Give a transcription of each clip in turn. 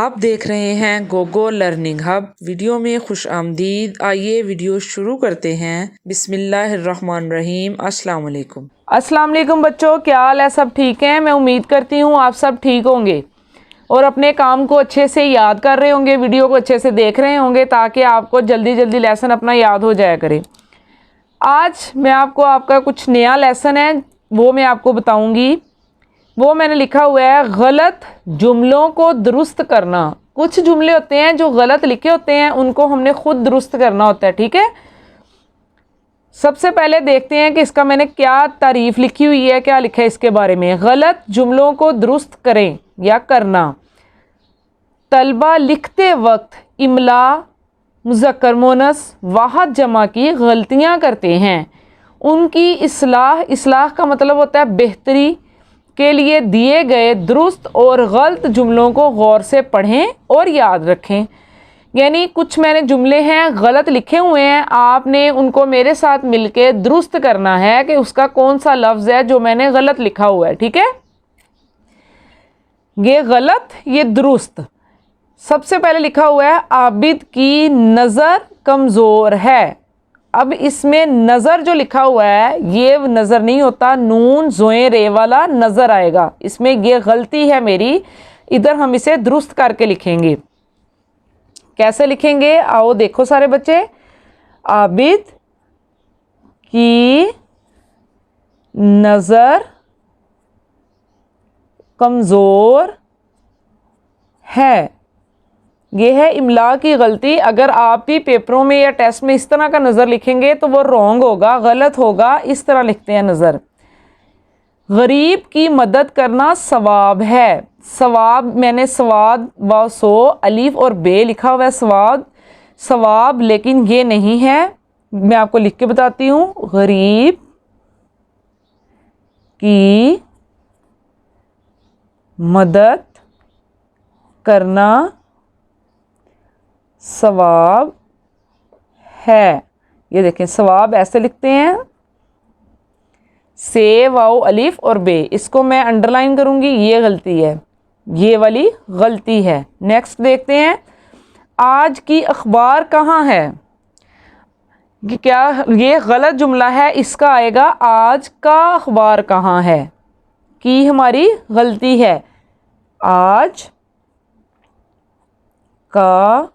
आप देख रहे हैं गोगो लर्निंग हब। वीडियो में खुश आमदीद। आइए वीडियो शुरू करते हैं। बिस्मिल्लाहिर्रहमानिर्रहीम। अस्सलाम वालेकुम। अस्सलाम वालेकुम बच्चों, क्या हाल है? सब ठीक हैं? मैं उम्मीद करती हूँ आप सब ठीक होंगे और अपने काम को अच्छे से याद कर रहे होंगे, वीडियो को अच्छे से देख रहे होंगे ताकि आपको जल्दी जल्दी लेसन अपना याद हो जाया करे। आज मैं आपको आपका कुछ नया लेसन है वो मैं आपको बताऊँगी। वो मैंने लिखा हुआ है गलत जुमलों को दुरुस्त करना। कुछ जुमले होते हैं जो गलत लिखे होते हैं, उनको हमने खुद दुरुस्त करना होता है। ठीक है, सबसे पहले देखते हैं कि इसका मैंने क्या तारीफ लिखी हुई है, क्या लिखा है इसके बारे में। गलत जुमलों को दुरुस्त करें या करना। तलबा लिखते वक्त इमला, मुज़क्कर मोनस, वाहद जमा की गलतियां करते हैं। उनकी इस्लाह का मतलब होता है बेहतरी के लिए दिए गए दुरुस्त और गलत जुमलों को गौर से पढ़ें और याद रखें। यानी कुछ मैंने जुमले हैं गलत लिखे हुए हैं, आपने उनको मेरे साथ मिलके दुरुस्त करना है कि उसका कौन सा लफ्ज़ है जो मैंने गलत लिखा हुआ है। ठीक है, ये गलत ये दुरुस्त। सबसे पहले लिखा हुआ है आबिद की नज़र कमज़ोर है। अब इसमें नज़र जो लिखा हुआ है ये नज़र नहीं होता, नून ज़ोए रे वाला नज़र आएगा। इसमें ये गलती है मेरी, इधर हम इसे दुरुस्त करके लिखेंगे। कैसे लिखेंगे आओ देखो सारे बच्चे। आबिद की नज़र कमज़ोर है, ये है इमला की गलती। अगर आप भी पेपरों में या टेस्ट में इस तरह का नज़र लिखेंगे तो वो रॉन्ग होगा, गलत होगा। इस तरह लिखते हैं नज़र। गरीब की मदद करना सवाब है। सवाब मैंने सवाद व सो अलीफ और बे लिखा हुआ है सवाब, लेकिन ये नहीं है। मैं आपको लिख के बताती हूँ। गरीब की मदद करना सवाब है। ये देखें सवाब ऐसे लिखते हैं, से वाओ अलीफ और बे। इसको मैं अंडरलाइन करूंगी, ये गलती है, ये वाली गलती है। नेक्स्ट देखते हैं आज की अखबार कहाँ है। क्या ये गलत जुमला है, इसका आएगा आज का अखबार कहाँ है। की हमारी गलती है, आज का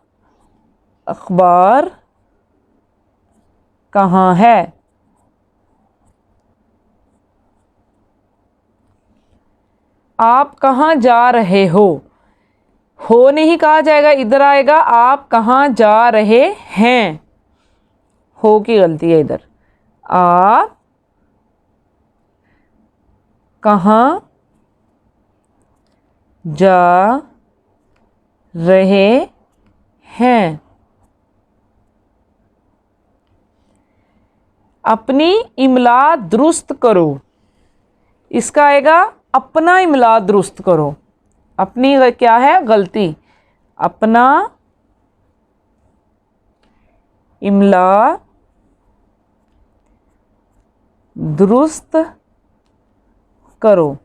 अखबार कहाँ है। आप कहाँ जा रहे हो नहीं कहा जाएगा, इधर आएगा आप कहाँ जा रहे हैं। हो की गलती है इधर। आप कहाँ जा रहे हैं। अपनी इमला दुरुस्त करो। इसका आएगा अपना इमला दुरुस्त करो। अपनी क्या है गलती, अपना इमला दुरुस्त करो।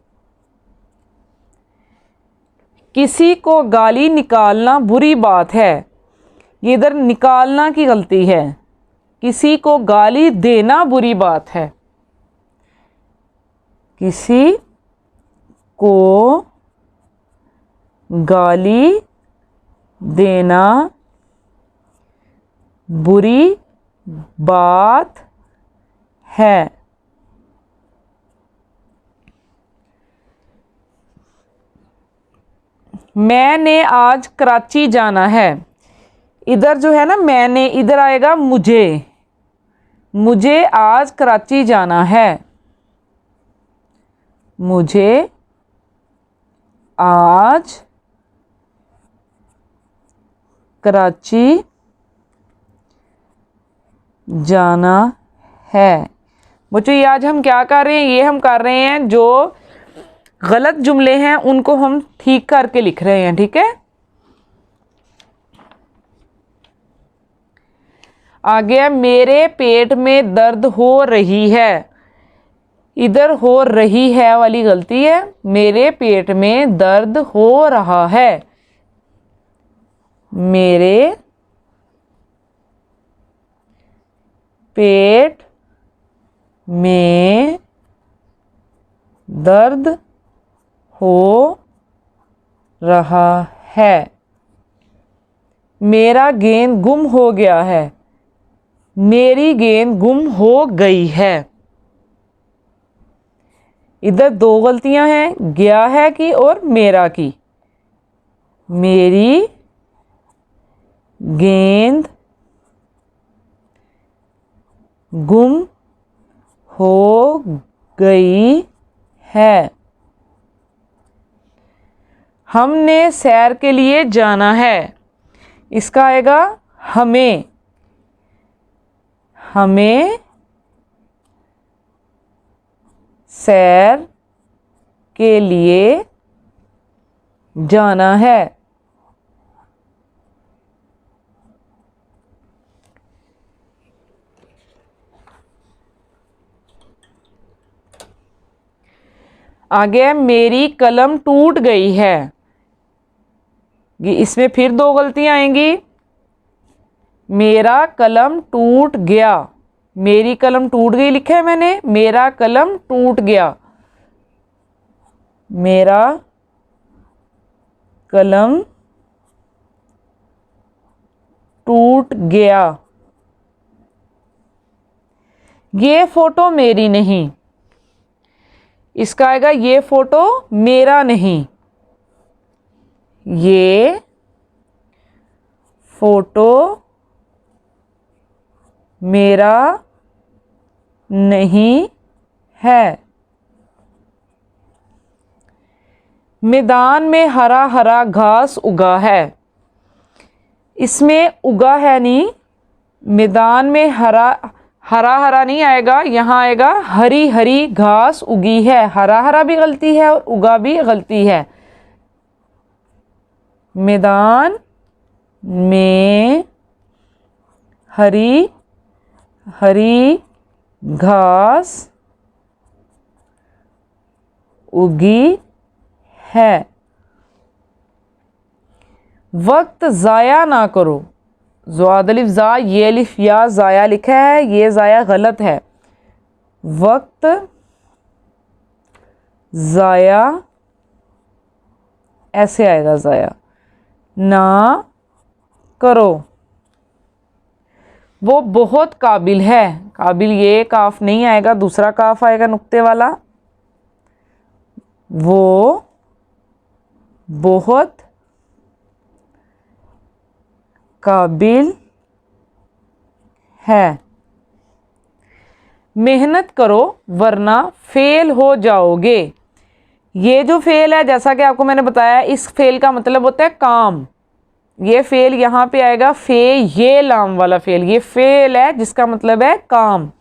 किसी को गाली निकालना बुरी बात है। ये इधर निकालना की गलती है, किसी को गाली देना बुरी बात है। किसी को गाली देना बुरी बात है। मैंने आज कराची जाना है। इधर जो है ना मैंने, इधर आएगा मुझे आज कराची जाना है। मुझे आज कराची जाना है। बच्चों ये आज हम क्या कर रहे हैं, ये हम कर रहे हैं जो गलत जुमले हैं उनको हम ठीक करके लिख रहे हैं। ठीक है, आगे मेरे पेट में दर्द हो रही है। इधर हो रही है वाली गलती है, मेरे पेट में दर्द हो रहा है। मेरे पेट में दर्द हो रहा है। मेरा गेंद गुम हो गया है। मेरी गेंद गुम हो गई है। इधर दो गलतियां हैं, गया है की और मेरा की। मेरी गेंद गुम हो गई है। हमने सैर के लिए जाना है। इसका आएगा हमें। हमें सैर के लिए जाना है। आगे मेरी कलम टूट गई है। इसमें फिर दो गलतियां आएंगी। मेरा कलम टूट गया। मेरी कलम टूट गई लिखा है मैंने, मेरा कलम टूट गया। मेरा कलम टूट गया। ये फोटो मेरी नहीं। इसका आएगा ये फोटो मेरा नहीं। ये फोटो मेरा नहीं है। मैदान में हरा हरा घास उगा है। इसमें उगा है नहीं, मैदान में हरा हरा नहीं आएगा, यहाँ आएगा हरी हरी घास उगी है। हरा हरा भी गलती है और उगा भी गलती है। मैदान में हरी हरी घास उगी है। वक्त ज़ाया ना करो। ज़ाद अलिफ ज़ा, ये अलिफ या ज़ाया लिखा है, ये ज़ाया गलत है। वक्त ज़ाया ऐसे आएगा, ज़ाया ना करो। वो बहुत काबिल है। काबिल ये काफ नहीं आएगा, दूसरा काफ आएगा नुक्ते वाला। वो बहुत काबिल है। मेहनत करो वरना फेल हो जाओगे। ये जो फेल है, जैसा कि आपको मैंने बताया, इस फेल का मतलब होता है काम। ये फेल यहाँ पे आएगा फे ये लाम वाला फेल। ये फेल है जिसका मतलब है काम।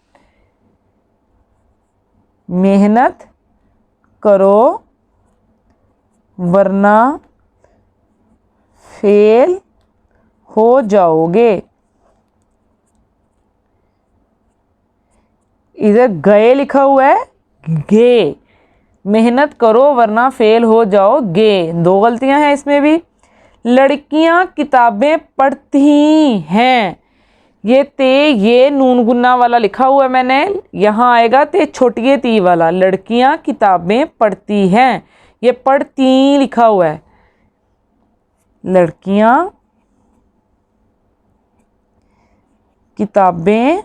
मेहनत करो वरना फेल हो जाओगे। इधर गए लिखा हुआ है, गे। मेहनत करो वरना फेल हो जाओगे। दो गलतियां हैं इसमें भी। लड़कियां किताबें पढ़ती हैं। ये ते ये नून गुन्ना वाला लिखा हुआ है मैंने, यहाँ आएगा ते छोटी ती वाला। लड़कियां किताबें पढ़ती हैं, ये पढ़ती लिखा हुआ है। लड़कियां किताबें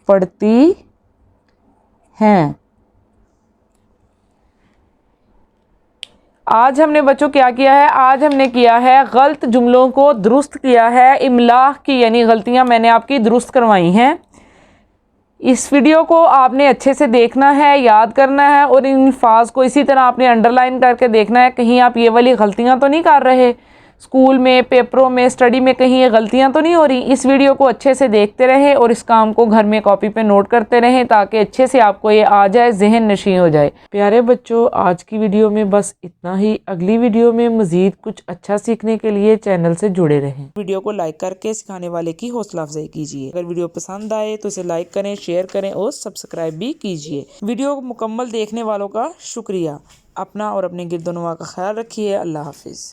पढ़ती हैं। आज हमने बच्चों क्या किया है? आज हमने किया है गलत जुमलों को दुरुस्त किया है। इमला की यानी गलतियां मैंने आपकी दुरुस्त करवाई हैं। इस वीडियो को आपने अच्छे से देखना है, याद करना है और इन अल्फाज को इसी तरह आपने अंडरलाइन करके देखना है कहीं आप ये वाली गलतियां तो नहीं कर रहे। स्कूल में, पेपरों में, स्टडी में कहीं ये गलतियां तो नहीं हो रही। इस वीडियो को अच्छे से देखते रहें और इस काम को घर में कॉपी पे नोट करते रहें ताकि अच्छे से आपको ये आ जाए, जहन नशीं हो जाए। प्यारे बच्चों, आज की वीडियो में बस इतना ही। अगली वीडियो में मज़ीद कुछ अच्छा सीखने के लिए चैनल से जुड़े रहें। वीडियो को लाइक करके सिखाने वाले की हौसला अफजाई कीजिए। अगर वीडियो पसंद आए तो इसे लाइक करें, शेयर करें और सब्सक्राइब भी कीजिए। वीडियो मुकम्मल देखने वालों का शुक्रिया। अपना और अपने गिरदोनवा का ख्याल रखिए। अल्लाह हाफिज़।